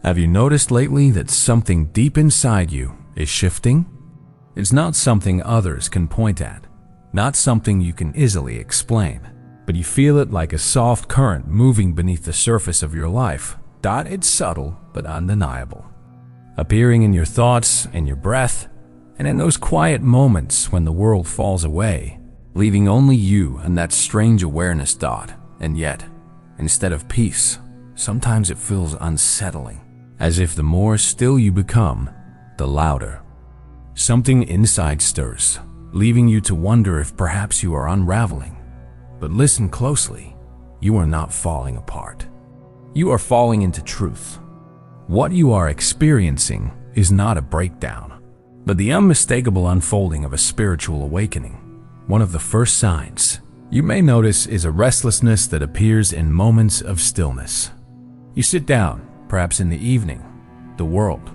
Have you noticed lately that something deep inside you is shifting? It's not something others can point at, not something you can easily explain, but you feel it like a soft current moving beneath the surface of your life. It's subtle but undeniable, appearing in your thoughts, in your breath, and in those quiet moments when the world falls away, leaving only you and that strange awareness. And yet, instead of peace, sometimes it feels unsettling, as if the more still you become, the louder. Something inside stirs, leaving you to wonder if perhaps you are unraveling. But listen closely, you are not falling apart. You are falling into truth. What you are experiencing is not a breakdown, but the unmistakable unfolding of a spiritual awakening. One of the first signs you may notice is a restlessness that appears in moments of stillness. You sit down, perhaps in the evening. The world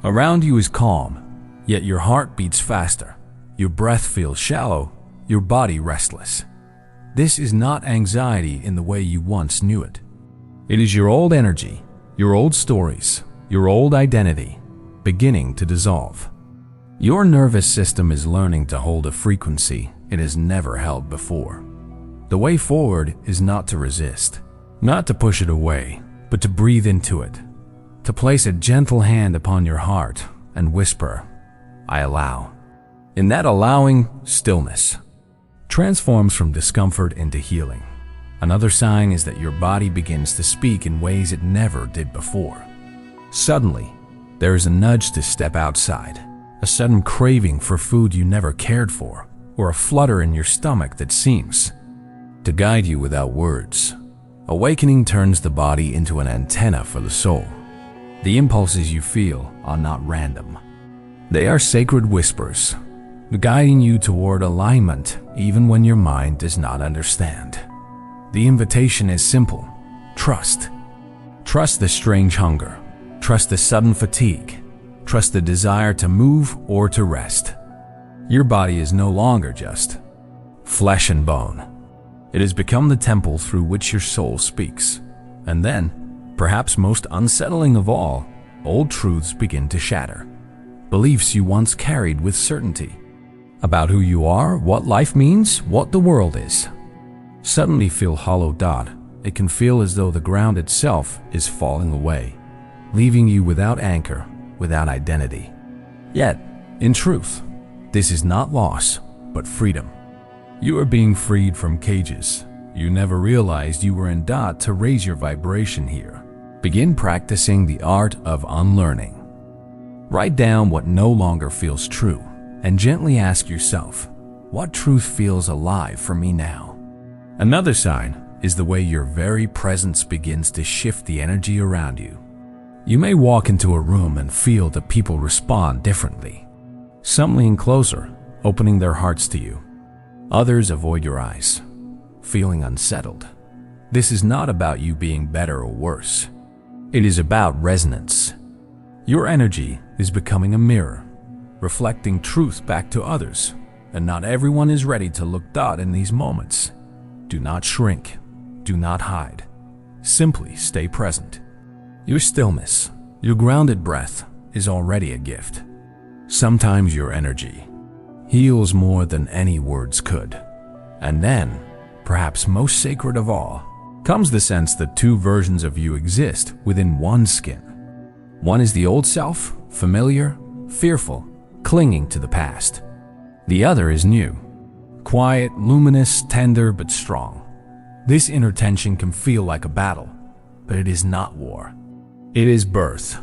around you is calm, yet your heart beats faster. Your breath feels shallow, your body restless. This is not anxiety in the way you once knew it. It is your old energy, your old stories, your old identity beginning to dissolve. Your nervous system is learning to hold a frequency it has never held before. The way forward is not to resist, not to push it away, but to breathe into it, to place a gentle hand upon your heart and whisper, "I allow." In that allowing, stillness transforms from discomfort into healing. Another sign is that your body begins to speak in ways it never did before. Suddenly, there is a nudge to step outside, a sudden craving for food you never cared for, or a flutter in your stomach that seems to guide you without words. Awakening turns the body into an antenna for the soul. The impulses you feel are not random. They are sacred whispers, guiding you toward alignment even when your mind does not understand. The invitation is simple. Trust. Trust the strange hunger. Trust the sudden fatigue. Trust the desire to move or to rest. Your body is no longer just flesh and bone. It has become the temple through which your soul speaks. And then, perhaps most unsettling of all, old truths begin to shatter. Beliefs you once carried with certainty about who you are, what life means, what the world is, suddenly feel hollow. It can feel as though the ground itself is falling away, leaving you without anchor, without identity. Yet, in truth, this is not loss, but freedom. You are being freed from cages you never realized you were in. To raise your vibration here, begin practicing the art of unlearning. Write down what no longer feels true and gently ask yourself, what truth feels alive for me now? Another sign is the way your very presence begins to shift the energy around you. You may walk into a room and feel that people respond differently. Some lean closer, opening their hearts to you. Others avoid your eyes, feeling unsettled. This is not about you being better or worse. It is about resonance. Your energy is becoming a mirror, reflecting truth back to others, and not everyone is ready to look. In these moments, do not shrink, do not hide. Simply stay present. Your stillness, your grounded breath is already a gift. Sometimes your energy heals more than any words could. And then, perhaps most sacred of all, comes the sense that two versions of you exist within one skin. One is the old self, familiar, fearful, clinging to the past. The other is new, quiet, luminous, tender, but strong. This inner tension can feel like a battle, but it is not war. It is birth.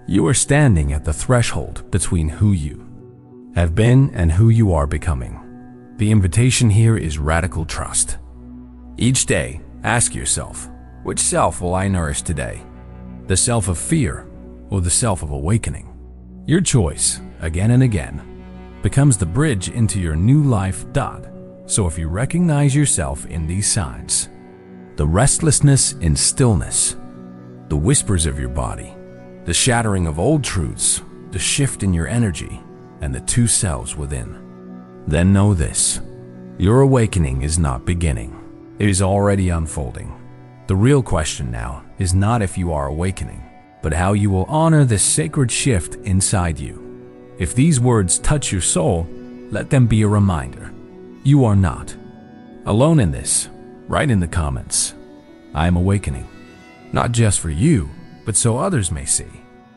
You are standing at the threshold between who you have been and who you are becoming. The invitation here is radical trust. Each day, ask yourself, which self will I nourish today? The self of fear or the self of awakening? Your choice, again and again, becomes the bridge into your new life. So if you recognize yourself in these signs, the restlessness in stillness, the whispers of your body, the shattering of old truths, the shift in your energy, and the two selves within, then know this: your awakening is not beginning. It is already unfolding. The real question now is not if you are awakening, but how you will honor this sacred shift inside you. If these words touch your soul, let them be a reminder. You are not alone in this. Write in the comments, "I am awakening," not just for you, but so others may see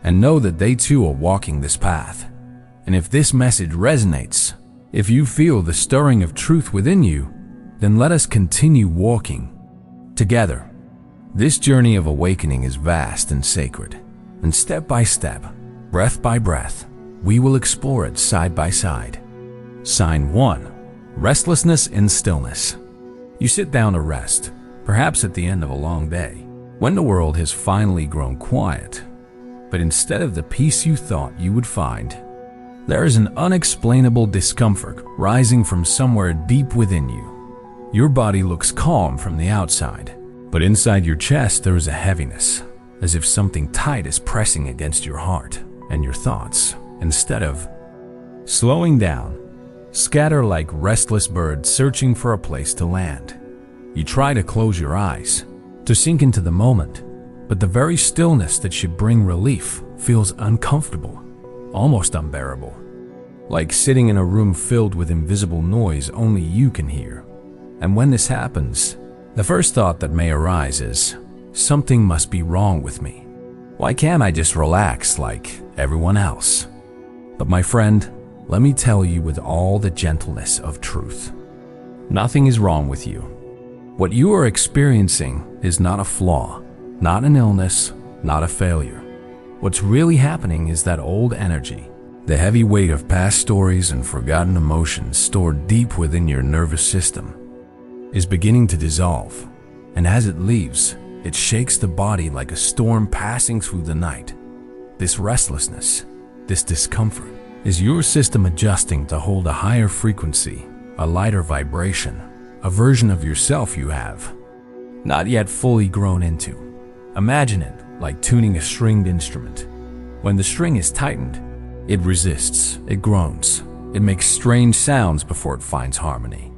and know that they too are walking this path. And if this message resonates, if you feel the stirring of truth within you, then let us continue walking together. This journey of awakening is vast and sacred, and step by step, breath by breath, we will explore it side by side. Sign 1. Restlessness in stillness. You sit down to rest, perhaps at the end of a long day, when the world has finally grown quiet. But instead of the peace you thought you would find, there is an unexplainable discomfort rising from somewhere deep within you. Your body looks calm from the outside, but inside your chest there is a heaviness, as if something tight is pressing against your heart, and your thoughts, instead of slowing down, scatter like restless birds searching for a place to land. You try to close your eyes, to sink into the moment, but the very stillness that should bring relief feels uncomfortable, almost unbearable, like sitting in a room filled with invisible noise only you can hear. And when this happens, the first thought that may arise is, something must be wrong with me. Why can't I just relax like everyone else? But my friend, let me tell you with all the gentleness of truth, nothing is wrong with you. What you are experiencing is not a flaw, not an illness, not a failure. What's really happening is that old energy, the heavy weight of past stories and forgotten emotions stored deep within your nervous system, is beginning to dissolve. And as it leaves, it shakes the body like a storm passing through the night. This restlessness, this discomfort, is your system adjusting to hold a higher frequency, a lighter vibration, a version of yourself you have not yet fully grown into. Imagine it like tuning a stringed instrument. When the string is tightened, it resists, it groans, it makes strange sounds before it finds harmony.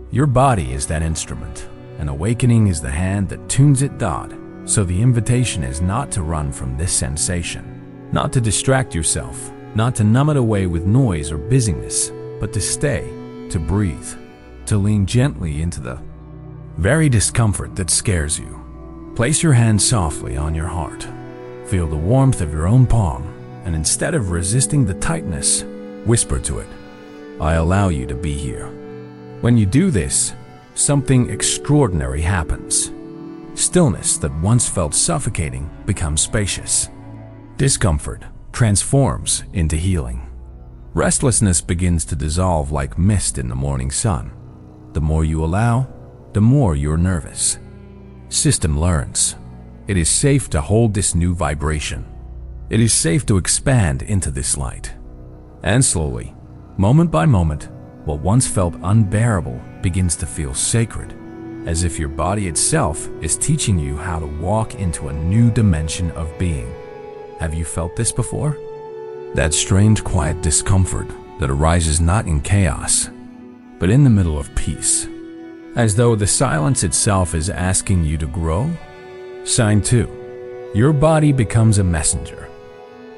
Your body is that instrument, and awakening is the hand that tunes it taut. So the invitation is not to run from this sensation, not to distract yourself, not to numb it away with noise or busyness, but to stay, to breathe, to lean gently into the very discomfort that scares you. Place your hand softly on your heart. Feel the warmth of your own palm, and instead of resisting the tightness, whisper to it, "I allow you to be here." When you do this, something extraordinary happens. Stillness that once felt suffocating becomes spacious. Discomfort transforms into healing. Restlessness begins to dissolve like mist in the morning sun. The more you allow, the more you're nervous. System learns. It is safe to hold this new vibration. It is safe to expand into this light. And slowly, moment by moment, what once felt unbearable begins to feel sacred, as if your body itself is teaching you how to walk into a new dimension of being. Have you felt this before? That strange quiet discomfort that arises not in chaos, but in the middle of peace, as though the silence itself is asking you to grow? Sign 2. Your body becomes a messenger.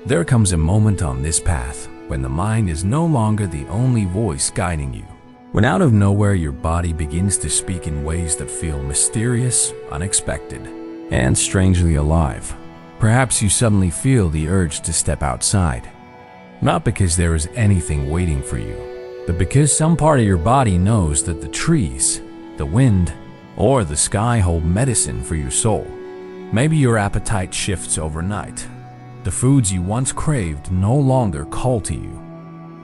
There comes a moment on this path when the mind is no longer the only voice guiding you. When out of nowhere your body begins to speak in ways that feel mysterious, unexpected, and strangely alive. Perhaps you suddenly feel the urge to step outside. Not because there is anything waiting for you, but because some part of your body knows that the trees, the wind, or the sky hold medicine for your soul. Maybe your appetite shifts overnight. The foods you once craved no longer call to you,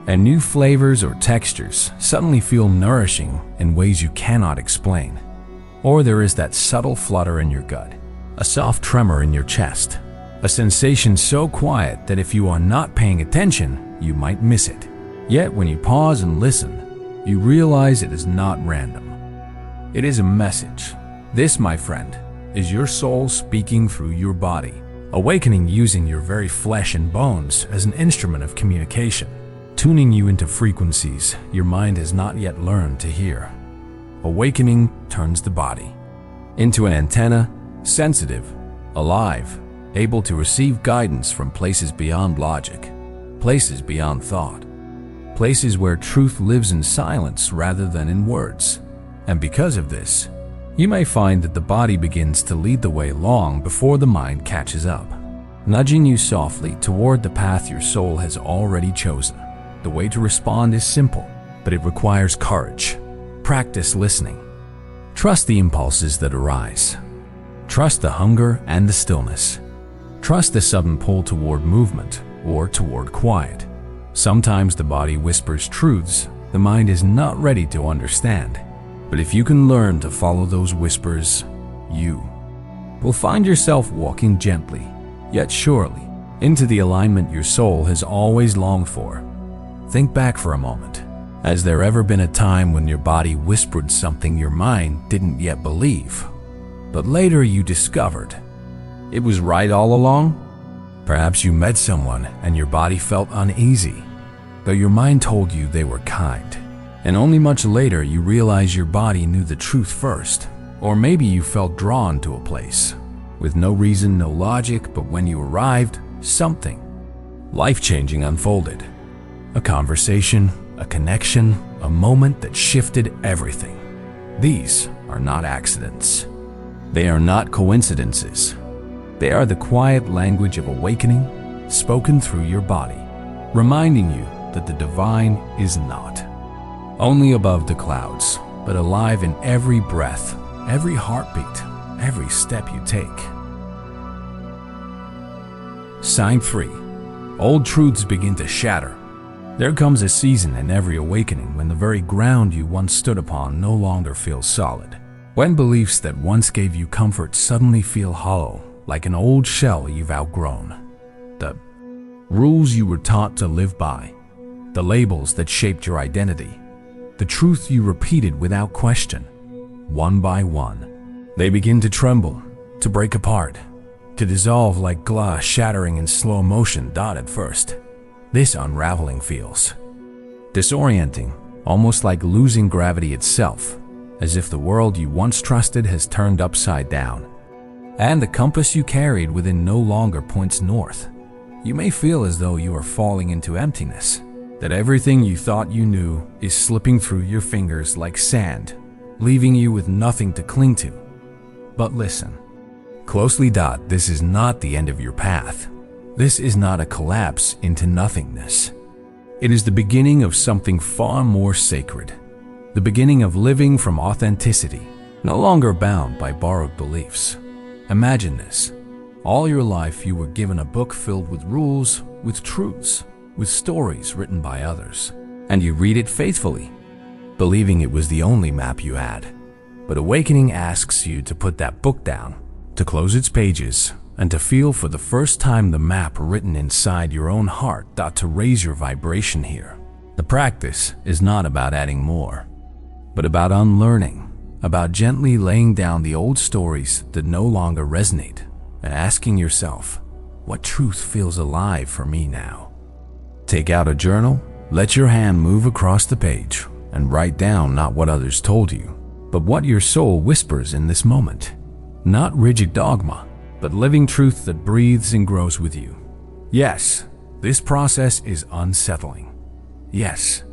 and new flavors or textures suddenly feel nourishing in ways you cannot explain. Or there is that subtle flutter in your gut, a soft tremor in your chest, a sensation so quiet that if you are not paying attention, you might miss it. Yet when you pause and listen, you realize it is not random. It is a message. This, my friend, is your soul speaking through your body, awakening using your very flesh and bones as an instrument of communication, tuning you into frequencies your mind has not yet learned to hear. Awakening turns the body into an antenna, sensitive, alive, able to receive guidance from places beyond logic, places beyond thought, places where truth lives in silence rather than in words. And because of this, you may find that the body begins to lead the way long before the mind catches up, nudging you softly toward the path your soul has already chosen. The way to respond is simple, but it requires courage. Practice listening. Trust the impulses that arise. Trust the hunger and the stillness. Trust the sudden pull toward movement or toward quiet. Sometimes the body whispers truths the mind is not ready to understand. But if you can learn to follow those whispers, you will find yourself walking gently, yet surely, into the alignment your soul has always longed for. Think back for a moment. Has there ever been a time when your body whispered something your mind didn't yet believe, but later you discovered it was right all along? Perhaps you met someone and your body felt uneasy, though your mind told you they were kind. And only much later you realize your body knew the truth first. Or maybe you felt drawn to a place, with no reason, no logic, but when you arrived, something life-changing unfolded. A conversation, a connection, a moment that shifted everything. These are not accidents. They are not coincidences. They are the quiet language of awakening, spoken through your body, reminding you that the divine is not only above the clouds, but alive in every breath, every heartbeat, every step you take. Sign 3. Old truths begin to shatter. There comes a season in every awakening when the very ground you once stood upon no longer feels solid. When beliefs that once gave you comfort suddenly feel hollow, like an old shell you've outgrown. The rules you were taught to live by, the labels that shaped your identity, the truth you repeated without question, one by one, they begin to tremble, to break apart, to dissolve like glass shattering in slow motion. At first, this unraveling feels disorienting, almost like losing gravity itself, as if the world you once trusted has turned upside down, and the compass you carried within no longer points north. You may feel as though you are falling into emptiness, that everything you thought you knew is slipping through your fingers like sand, leaving you with nothing to cling to. But listen closely. This is not the end of your path. This is not a collapse into nothingness. It is the beginning of something far more sacred, the beginning of living from authenticity, no longer bound by borrowed beliefs. Imagine this. All your life you were given a book filled with rules, with truths, with stories written by others, and you read it faithfully, believing it was the only map you had. But awakening asks you to put that book down, to close its pages, and to feel for the first time the map written inside your own heart. To raise your vibration here. The practice is not about adding more, but about unlearning, about gently laying down the old stories that no longer resonate, and asking yourself, what truth feels alive for me now? Take out a journal, let your hand move across the page, and write down not what others told you, but what your soul whispers in this moment. Not rigid dogma, but living truth that breathes and grows with you. Yes, this process is unsettling. Yes,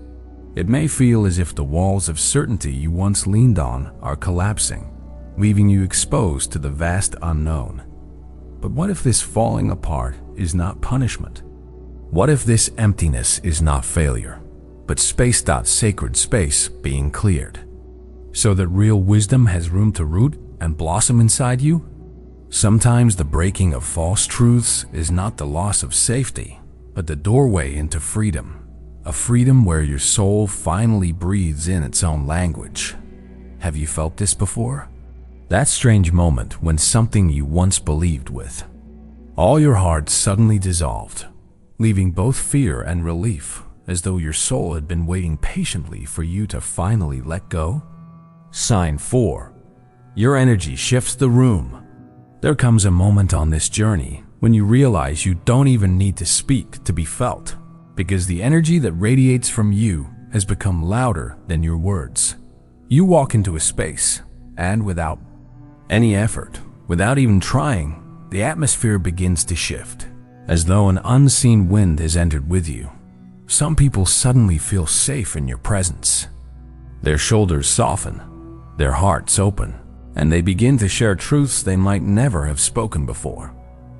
it may feel as if the walls of certainty you once leaned on are collapsing, leaving you exposed to the vast unknown. But what if this falling apart is not punishment? What if this emptiness is not failure, but space. Sacred space being cleared, so that real wisdom has room to root and blossom inside you? Sometimes the breaking of false truths is not the loss of safety, but the doorway into freedom, a freedom where your soul finally breathes in its own language. Have you felt this before? That strange moment when something you once believed with all your heart suddenly dissolved, leaving both fear and relief, as though your soul had been waiting patiently for you to finally let go. Sign 4. Your energy shifts the room. There comes a moment on this journey when you realize you don't even need to speak to be felt, because the energy that radiates from you has become louder than your words. You walk into a space, and without any effort, without even trying, the atmosphere begins to shift, as though an unseen wind has entered with you. Some people suddenly feel safe in your presence. Their shoulders soften, their hearts open, and they begin to share truths they might never have spoken before.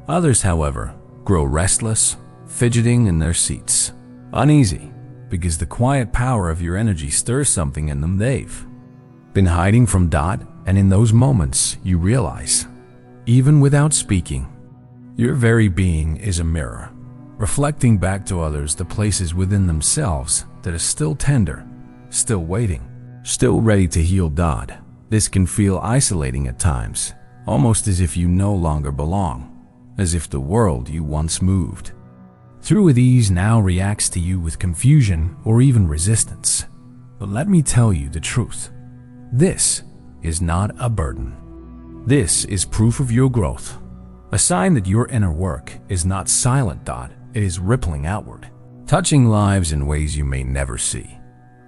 Others, however, grow restless, fidgeting in their seats, uneasy, because the quiet power of your energy stirs something in them they've been hiding from. And in those moments, you realize, even without speaking, your very being is a mirror, reflecting back to others the places within themselves that are still tender, still waiting, still ready to heal. This can feel isolating at times, almost as if you no longer belong, as if the world you once moved through with ease now reacts to you with confusion or even resistance. But let me tell you the truth. This is not a burden. This is proof of your growth, a sign that your inner work is not silent. It is rippling outward, touching lives in ways you may never see.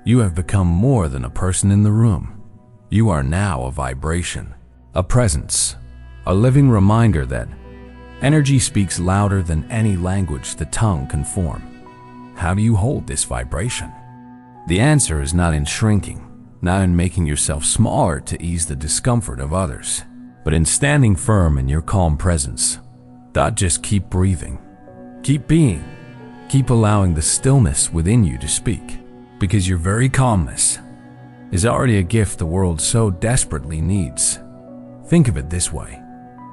You have become more than a person in the room. You are now a vibration, a presence, a living reminder that energy speaks louder than any language the tongue can form. How do you hold this vibration? The answer is not in shrinking, not in making yourself smaller to ease the discomfort of others, but in standing firm in your calm presence. Just keep breathing, keep being, keep allowing the stillness within you to speak, because your very calmness is already a gift the world so desperately needs. Think of it this way.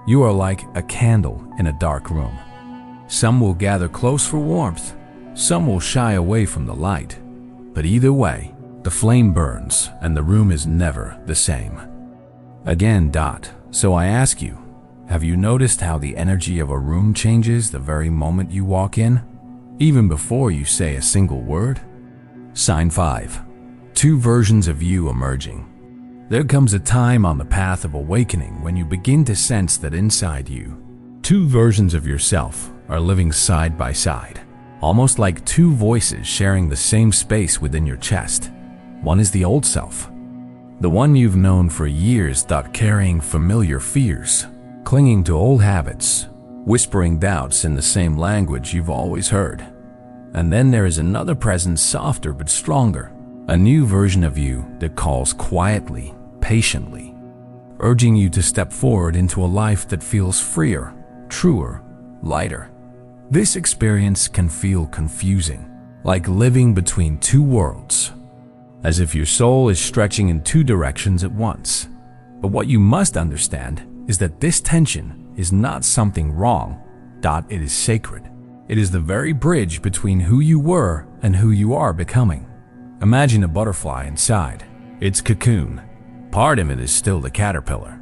You are like a candle in a dark room. Some will gather close for warmth, some will shy away from the light, but either way, the flame burns and the room is never the same again. So I ask you, have you noticed how the energy of a room changes the very moment you walk in, even before you say a single word? Sign 5. Two versions of you emerging. There comes a time on the path of awakening when you begin to sense that inside you, two versions of yourself are living side by side, almost like two voices sharing the same space within your chest. One is the old self, the one you've known for years, carrying familiar fears, clinging to old habits, whispering doubts in the same language you've always heard. And then there is another presence, softer but stronger, a new version of you that calls quietly, patiently, urging you to step forward into a life that feels freer, truer, lighter. This experience can feel confusing, like living between two worlds, as if your soul is stretching in two directions at once. But what you must understand is that this tension is not something wrong. It is sacred. It is the very bridge between who you were and who you are becoming. Imagine a butterfly inside its cocoon. Part of it is still the caterpillar,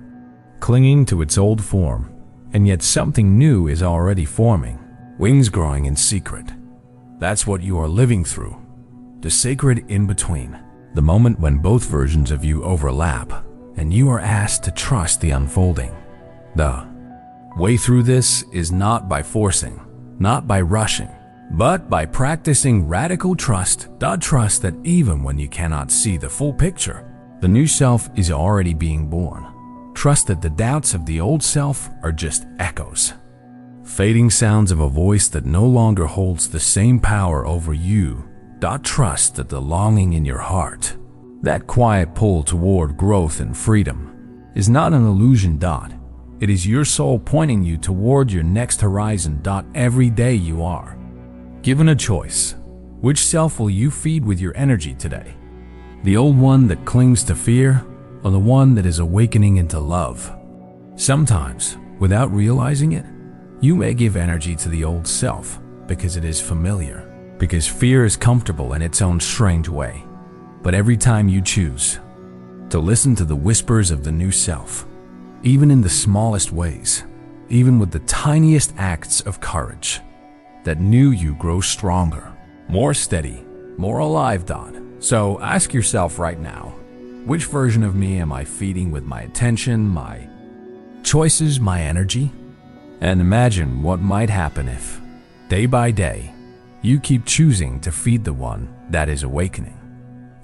clinging to its old form, and yet something new is already forming, wings growing in secret. That's what you are living through, the sacred in-between, the moment when both versions of you overlap, and you are asked to trust the unfolding. The way through this is not by forcing, not by rushing, but by practicing radical trust. Trust that even when you cannot see the full picture, the new self is already being born. Trust that the doubts of the old self are just echoes, fading sounds of a voice that no longer holds the same power over you. Trust that the longing in your heart, that quiet pull toward growth and freedom, is not an illusion. It is your soul pointing you toward your next horizon. Every day you are given a choice. Which self will you feed with your energy today? The old one that clings to fear, or the one that is awakening into love? Sometimes, without realizing it, you may give energy to the old self because it is familiar, because fear is comfortable in its own strange way. But every time you choose to listen to the whispers of the new self, even in the smallest ways, even with the tiniest acts of courage, that new you grows stronger, more steady, more alive. So ask yourself right now, which version of me am I feeding with my attention, my choices, my energy? And imagine what might happen if, day by day, you keep choosing to feed the one that is awakening.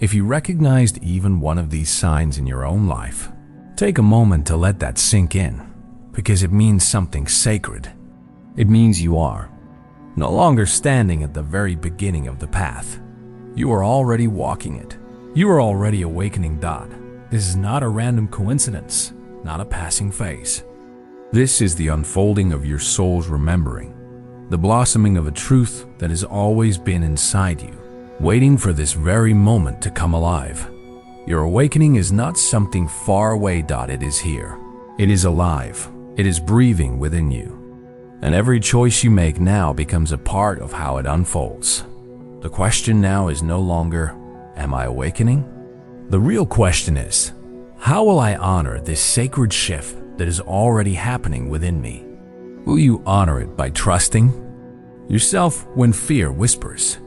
If you recognized even one of these signs in your own life, take a moment to let that sink in. because it means something sacred. It means you are no longer standing at the very beginning of the path. You are already walking it. You are already awakening. This is not a random coincidence, not a passing phase. This is the unfolding of your soul's remembering, the blossoming of a truth that has always been inside you, waiting for this very moment to come alive. Your awakening is not something far away. It is here. It is alive. It is breathing within you. And every choice you make now becomes a part of how it unfolds. The question now is no longer, am I awakening? The real question is, how will I honor this sacred shift that is already happening within me? Will you honor it by trusting yourself when fear whispers?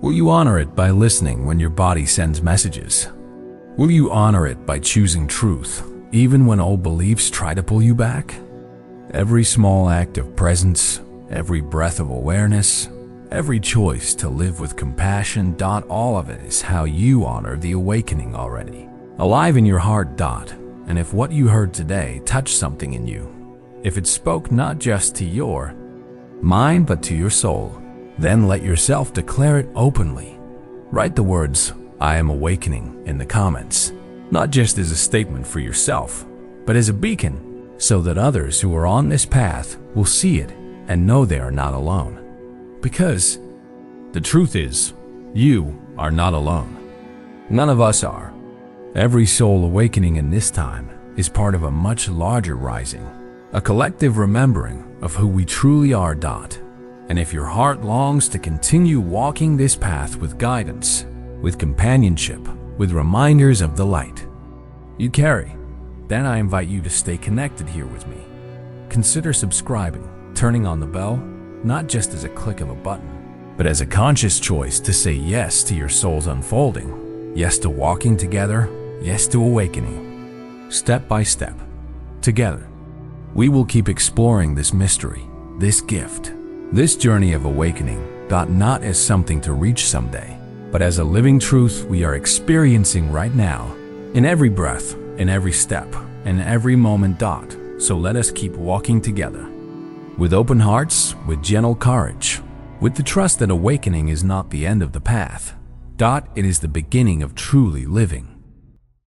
Will you honor it by listening when your body sends messages? Will you honor it by choosing truth, even when old beliefs try to pull you back? Every small act of presence, every breath of awareness, every choice to live with compassion, all of it is how you honor the awakening already, alive in your heart. And if what you heard today touched something in you, if it spoke not just to your mind but to your soul, then let yourself declare it openly. Write the words, "I am awakening," in the comments, not just as a statement for yourself, but as a beacon, so that others who are on this path will see it and know they are not alone. Because the truth is, you are not alone. None of us are. Every soul awakening in this time is part of a much larger rising, a collective remembering of who we truly are. And if your heart longs to continue walking this path with guidance, with companionship, with reminders of the light you carry, then I invite you to stay connected here with me. Consider subscribing, turning on the bell, not just as a click of a button, but as a conscious choice to say yes to your soul's unfolding, yes to walking together, yes to awakening. Step by step, together, we will keep exploring this mystery, this gift, this journey of awakening, not as something to reach someday, but as a living truth we are experiencing right now, in every breath, in every step, in every moment. So let us keep walking together, with open hearts, with gentle courage, with the trust that awakening is not the end of the path. It is the beginning of truly living.